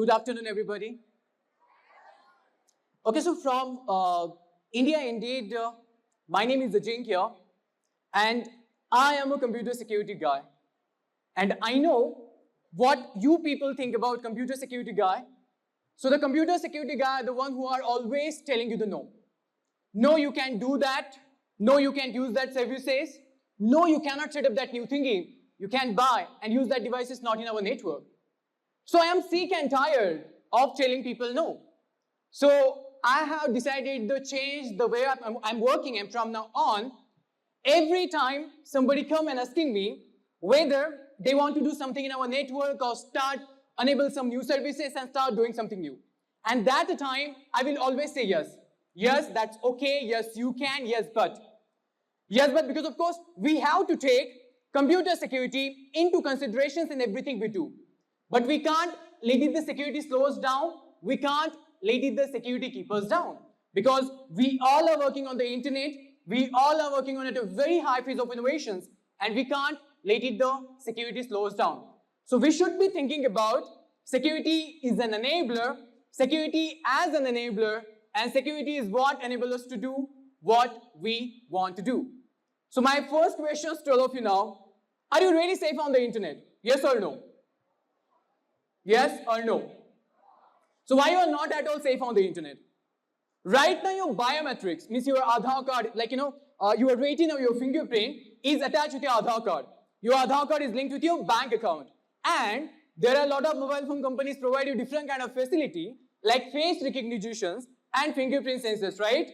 Good afternoon, everybody. Okay, so from India, indeed, my name is Ajinkya, and I am a computer security guy. And I know what you people think about computer security guy. So the computer security guy are the one who are always telling you the no. No, you can't do that. No, you can't use that services. No, you cannot set up that new thingy. You can't buy and use that device is not in our network. So I am sick and tired of telling people no. So I have decided to change the way I'm working, and from now on, every time somebody come and asking me whether they want to do something in our network or enable some new services and start doing something new. And that time, I will always say yes. Yes, that's okay. Yes, you can. Yes, but. Yes, but because of course, we have to take computer security into considerations in everything we do. But we can't let it the security slow us down. We can't let it the security keep us down. Because we all are working on the internet. We all are working on at a very high phase of innovations. And we can't let it the security slow us down. So we should be thinking about security is an enabler. Security as an enabler. And security is what enables us to do what we want to do. So my first question to all of you now, are you really safe on the internet? Yes or no? Yes or no? So why you are not at all safe on the internet? Right now your biometrics, means your Aadhaar card, like your retina or your fingerprint is attached with your Aadhaar card. Your Aadhaar card is linked with your bank account. And there are a lot of mobile phone companies provide you different kind of facility like face recognitions and fingerprint sensors, right?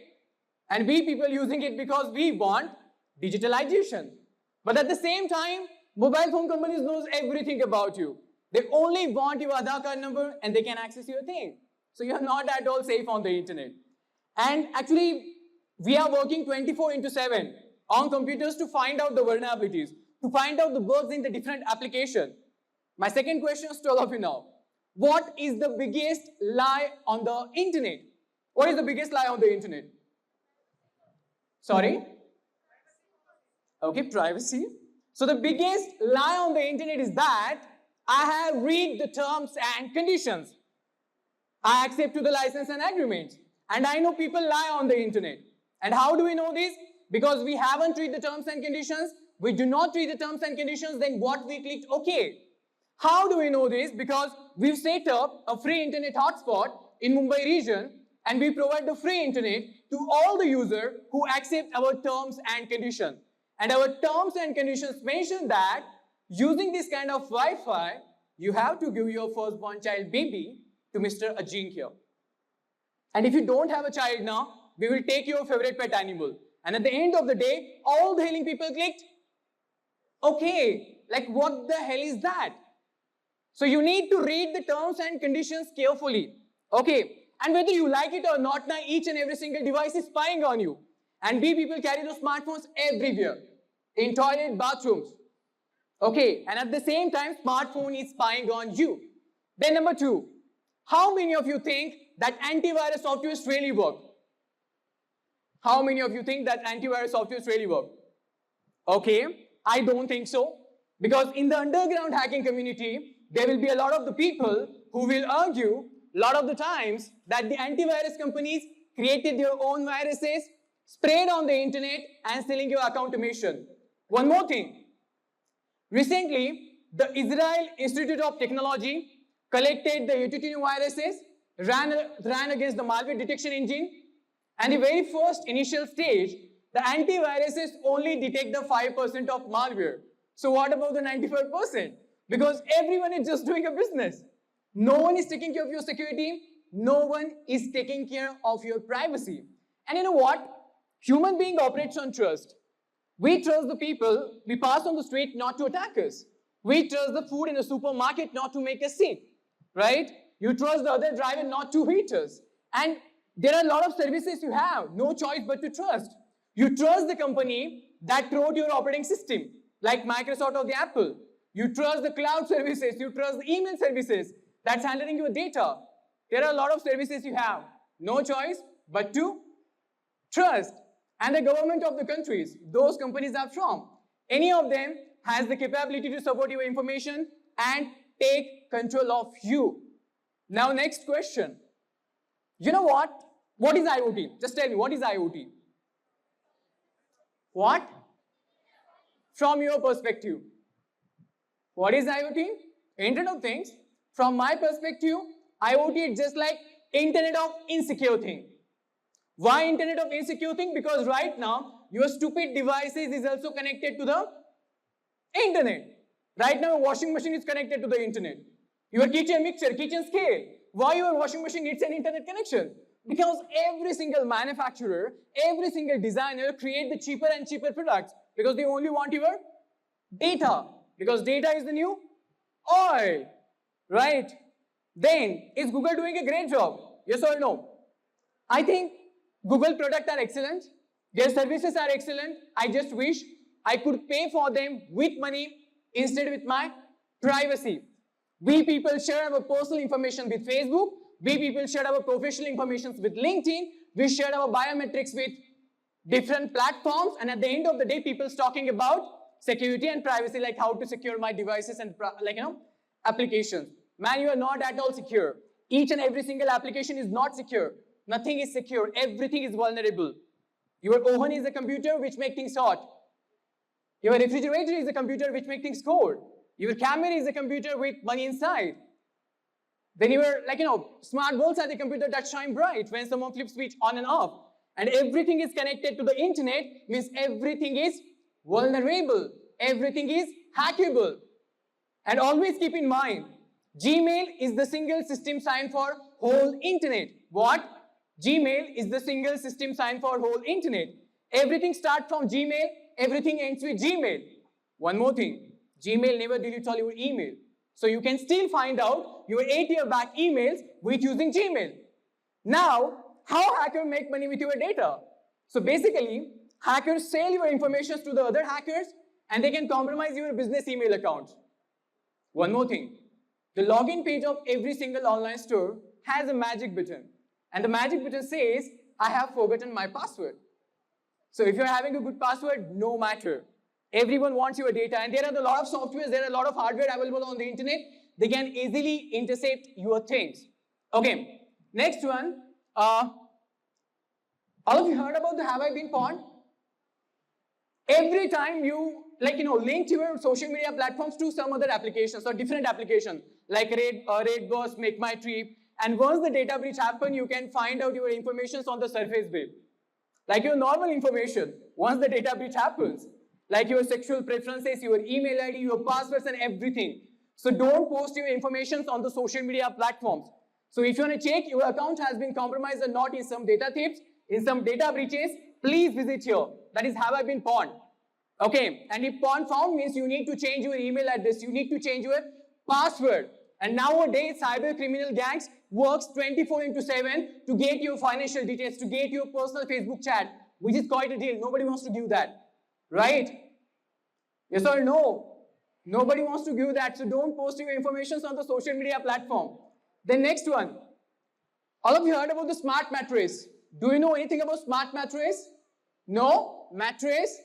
And we people using it because we want digitalization. But at the same time, mobile phone companies knows everything about you. They only want your Aadhaar card number and they can access your thing. So you are not at all safe on the internet. And actually, we are working 24/7 on computers to find out the vulnerabilities, to find out the bugs in the different application. My second question is to all of you now. What is the biggest lie on the internet? What is the biggest lie on the internet? Sorry? Okay, privacy. So the biggest lie on the internet is that I have read the terms and conditions. I accept to the license and agreements. And I know people lie on the internet. And how do we know this? Because we haven't read the terms and conditions. We do not read the terms and conditions, then what we clicked OK. How do we know this? Because we've set up a free internet hotspot in Mumbai region and we provide the free internet to all the users who accept our terms and conditions. And our terms and conditions mention that using this kind of Wi-Fi, you have to give your firstborn child baby to Mr. Ajinkya. And if you don't have a child now, we will take your favorite pet animal. And at the end of the day, all the hailing people clicked, okay, like what the hell is that? So you need to read the terms and conditions carefully. Okay, and whether you like it or not, now each and every single device is spying on you. And we people carry those smartphones everywhere, in toilet, bathrooms. Okay, and at the same time, smartphone is spying on you. Then number two, how many of you think that antivirus software really work? How many of you think that antivirus software really work? Okay, I don't think so. Because in the underground hacking community, there will be a lot of the people who will argue a lot of the times that the antivirus companies created their own viruses, sprayed on the internet and selling your account automation. One more thing. Recently, the Israel Institute of Technology collected the ATT viruses, ran against the malware detection engine, and the very first initial stage, the antiviruses only detect the 5% of malware. So what about the 95%? Because everyone is just doing a business. No one is taking care of your security. No one is taking care of your privacy. And you know what? Human being operates on trust. We trust the people we pass on the street not to attack us. We trust the food in the supermarket not to make us sick, right? You trust the other driver not to hit us. And there are a lot of services you have, no choice but to trust. You trust the company that wrote your operating system, like Microsoft or the Apple. You trust the cloud services, you trust the email services that's handling your data. There are a lot of services you have, no choice but to trust. And the government of the countries those companies are from, any of them has the capability to support your information and take control of you. Now next question. You know what? What is IoT? Just tell me, what is IoT? What? From your perspective. What is IoT? Internet of Things. From my perspective, IoT is just like Internet of Insecure Thing. Why Internet of Insecure Thing? Because right now, your stupid devices is also connected to the Internet. Right now, a washing machine is connected to the Internet. Your kitchen mixer, kitchen scale. Why your washing machine needs an Internet connection? Because every single manufacturer, every single designer create the cheaper and cheaper products because they only want your data. Because data is the new oil, right? Then, is Google doing a great job? Yes or no? I think Google products are excellent. Their services are excellent. I just wish I could pay for them with money instead with my privacy. We people share our personal information with Facebook. We people share our professional information with LinkedIn. We share our biometrics with different platforms. And at the end of the day, people's talking about security and privacy, like how to secure my devices and applications. Man, you are not at all secure. Each and every single application is not secure. Nothing is secure. Everything is vulnerable. Your oven is a computer which makes things hot. Your refrigerator is a computer which makes things cold. Your camera is a computer with money inside. Then your, smart bulbs are the computer that shine bright when someone flips switch on and off. And everything is connected to the internet, means everything is vulnerable. Everything is hackable. And always keep in mind, Gmail is the single system sign for whole internet. What? Gmail is the single system sign for whole internet. Everything starts from Gmail, everything ends with Gmail. One more thing, Gmail never deletes all your email. So you can still find out your 8-year back emails with using Gmail. Now, how hackers make money with your data? So basically, hackers sell your information to the other hackers and they can compromise your business email account. One more thing, the login page of every single online store has a magic button. And the magic button says, I have forgotten my password. So if you're having a good password, no matter. Everyone wants your data, and there are a lot of softwares, there are a lot of hardware available on the internet. They can easily intercept your things. Okay, next one. All of you heard about the Have I Been Pawned? Every time you, link your social media platforms to some other applications or different applications, like Redbus, Make My Trip, and once the data breach happens, you can find out your information on the surface web. Like your normal information, once the data breach happens. Like your sexual preferences, your email ID, your passwords and everything. So don't post your information on the social media platforms. So if you want to check your account has been compromised or not in some data thieves, in some data breaches, please visit here. That is Have I Been Pawned. Okay, and if pawn found means you need to change your email address, you need to change your password. And nowadays, cyber criminal gangs works 24/7 to get your financial details, to get your personal Facebook chat, which is quite a deal. Nobody wants to give that. Right? Yes or no? Nobody wants to give that, so don't post your information on the social media platform. The next one. All of you heard about the smart mattress. Do you know anything about smart mattress? No? Mattress?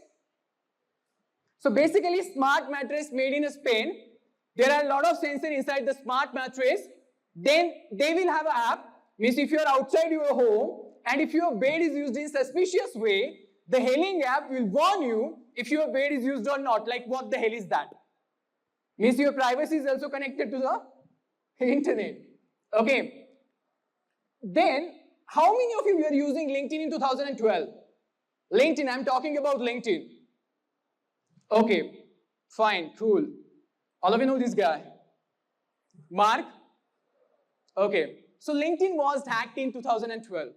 So basically, smart mattress made in Spain. There are a lot of sensors inside the smart mattress. Then they will have an app. Means if you are outside your home and if your bed is used in suspicious way, the hailing app will warn you if your bed is used or not. Like, what the hell is that? Means your privacy is also connected to the internet. Okay. Then, how many of you were using LinkedIn in 2012? LinkedIn, I'm talking about LinkedIn. Okay. Fine, cool. All of you know this guy. Mark? Okay. So LinkedIn was hacked in 2012.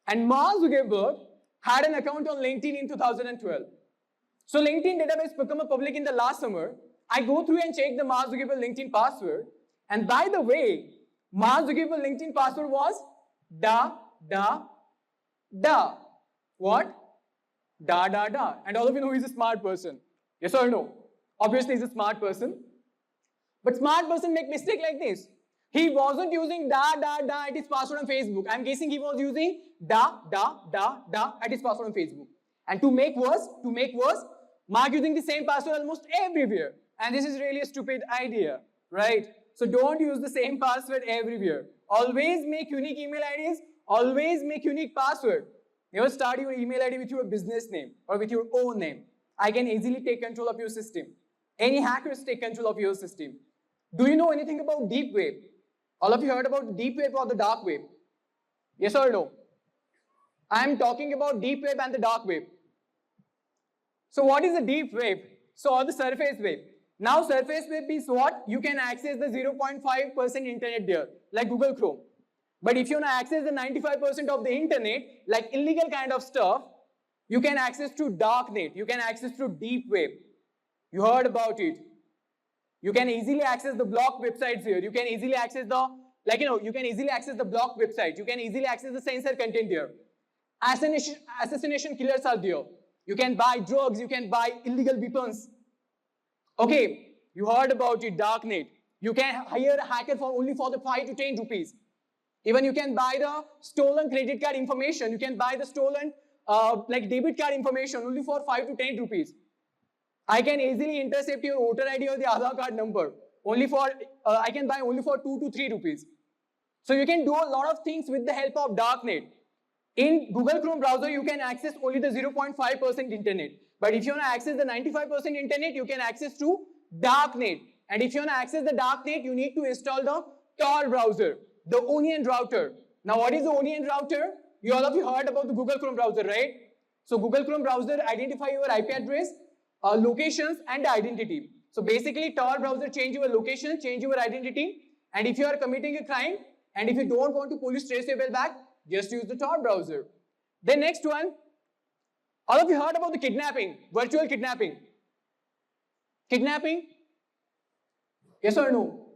And Mark Zuckerberg had an account on LinkedIn in 2012. So LinkedIn database became public in the last summer. I go through and check the Mark Zuckerberg LinkedIn password. And by the way, Mark Zuckerberg LinkedIn password was da. What? Da. And all of you know he's a smart person. Yes or no? Obviously he's a smart person. But smart person make mistake like this. He wasn't using da at his password on Facebook. I'm guessing he was using da at his password on Facebook. And to make worse, Mark using the same password almost everywhere. And this is really a stupid idea, right? So don't use the same password everywhere. Always make unique email IDs. Always make unique password. Never start your email ID with your business name or with your own name. I can easily take control of your system. Any hackers take control of your system. Do you know anything about deep web? All of you heard about deep web or the dark web? Yes or no? I am talking about deep web and the dark web. So what is the deep web? So or the surface web. Now surface web is what? You can access the 0.5% internet there, like Google Chrome. But if you want to access the 95% of the internet, like illegal kind of stuff, you can access through darknet. You can access through deep web. You heard about it. You can easily access the block websites here. You can easily access the, you can easily access the block website. You can easily access the censor content there. Assassination killers are there. You can buy drugs. You can buy illegal weapons. Okay, you heard about it, darknet. You can hire a hacker for only for the 5 to 10 rupees. Even you can buy the stolen credit card information. You can buy the stolen debit card information only for 5 to 10 rupees. I can easily intercept your voter ID or the Aadhaar card number only for, I can buy only for 2 to 3 rupees. So you can do a lot of things with the help of darknet. In Google Chrome browser, you can access only the 0.5% internet. But if you want to access the 95% internet, you can access through darknet. And if you want to access the darknet, you need to install the Tor browser, the Onion router. Now, what is the Onion router? All of you heard about the Google Chrome browser, right? So Google Chrome browser identify your IP address, locations, and identity. So basically, Tor browser change your location, change your identity. And if you are committing a crime, and if you don't want to police trace your back, just use the Tor browser. Then next one, all of you heard about the kidnapping, virtual kidnapping. Kidnapping? Yes or no?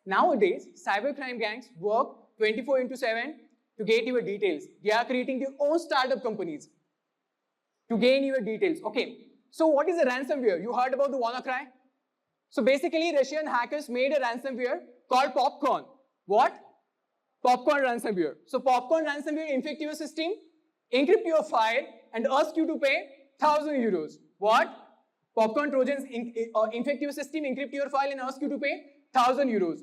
Nowadays, cybercrime gangs work 24/7 to get your details. They are creating their own startup companies to gain your details. Okay, so what is a ransomware? You heard about the WannaCry? So basically, Russian hackers made a ransomware called Popcorn. What? Popcorn ransomware. So Popcorn ransomware infect your system, encrypt your file, and ask you to pay 1,000 euros. What? Popcorn Trojans infect your system, encrypt your file, and ask you to pay 1,000 euros.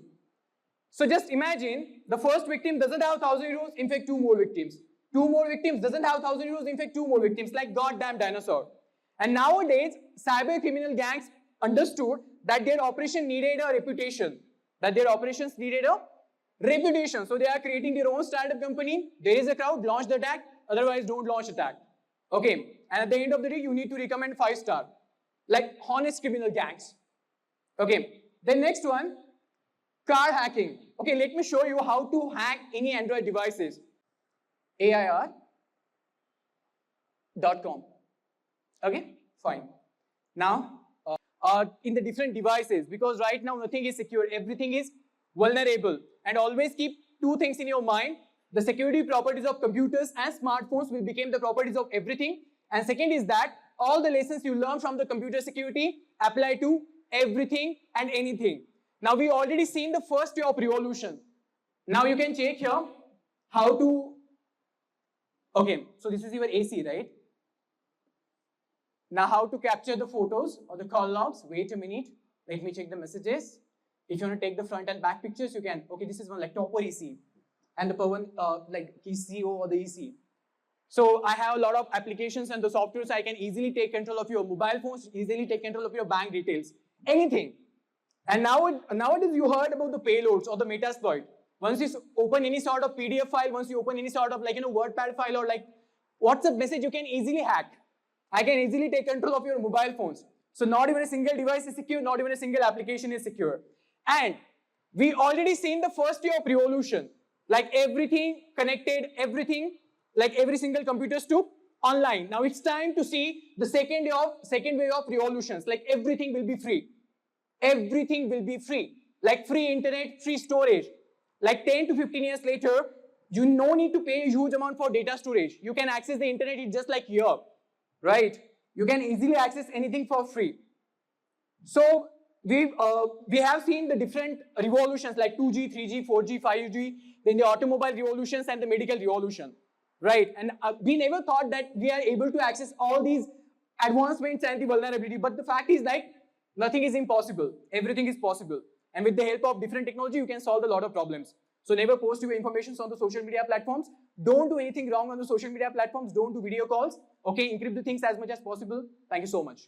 So just imagine the first victim doesn't have 1,000 euros, infect 2 more victims. 2 more victims doesn't have 1,000 euros, infect 2 more victims, like goddamn dinosaur. And nowadays, cyber criminal gangs understood that their operation needed a reputation. That their operations needed a reputation. So they are creating their own startup company. There is a crowd, launch the attack. Otherwise, don't launch attack. Okay. And at the end of the day, you need to recommend 5-star. Like honest criminal gangs. Okay. Then next one, car hacking. Okay, let me show you how to hack any Android devices. AIR.com. Okay, fine. Now, in the different devices, because right now nothing is secure, everything is vulnerable. And always keep 2 things in your mind. The security properties of computers and smartphones will become the properties of everything. And second is that all the lessons you learn from the computer security apply to everything and anything. Now we already seen the first way of revolution. Now you can check here how to, okay, so this is your AC, right? Now how to capture the photos or the call logs. Wait a minute, let me check the messages. If you want to take the front and back pictures, you can. Okay, this is one like Topper EC and the Pawan like CEO or the EC. So I have a lot of applications and the softwares. I can easily take control of your mobile phones, easily take control of your bank details, anything. And nowadays you heard about the payloads or the Metasploit. Once you open any sort of PDF file, once you open any sort of WordPad file or like WhatsApp message, you can easily hack. I can easily take control of your mobile phones. So not even a single device is secure, not even a single application is secure. And we already seen the first way of revolution. Like everything connected, everything, like every single computers to online. Now it's time to see the second way of revolutions. Like everything will be free. Everything will be free. Like free internet, free storage. Like 10 to 15 years later, you no need to pay a huge amount for data storage. You can access the internet, it's just like here, right? You can easily access anything for free. So we have seen the different revolutions like 2G, 3G, 4G, 5G, then the automobile revolutions and the medical revolution, right? And we never thought that we are able to access all these advancements and the vulnerability, but the fact is like nothing is impossible. Everything is possible. And with the help of different technology, you can solve a lot of problems. So never post your information on the social media platforms. Don't do anything wrong on the social media platforms. Don't do video calls. Okay, encrypt the things as much as possible. Thank you so much.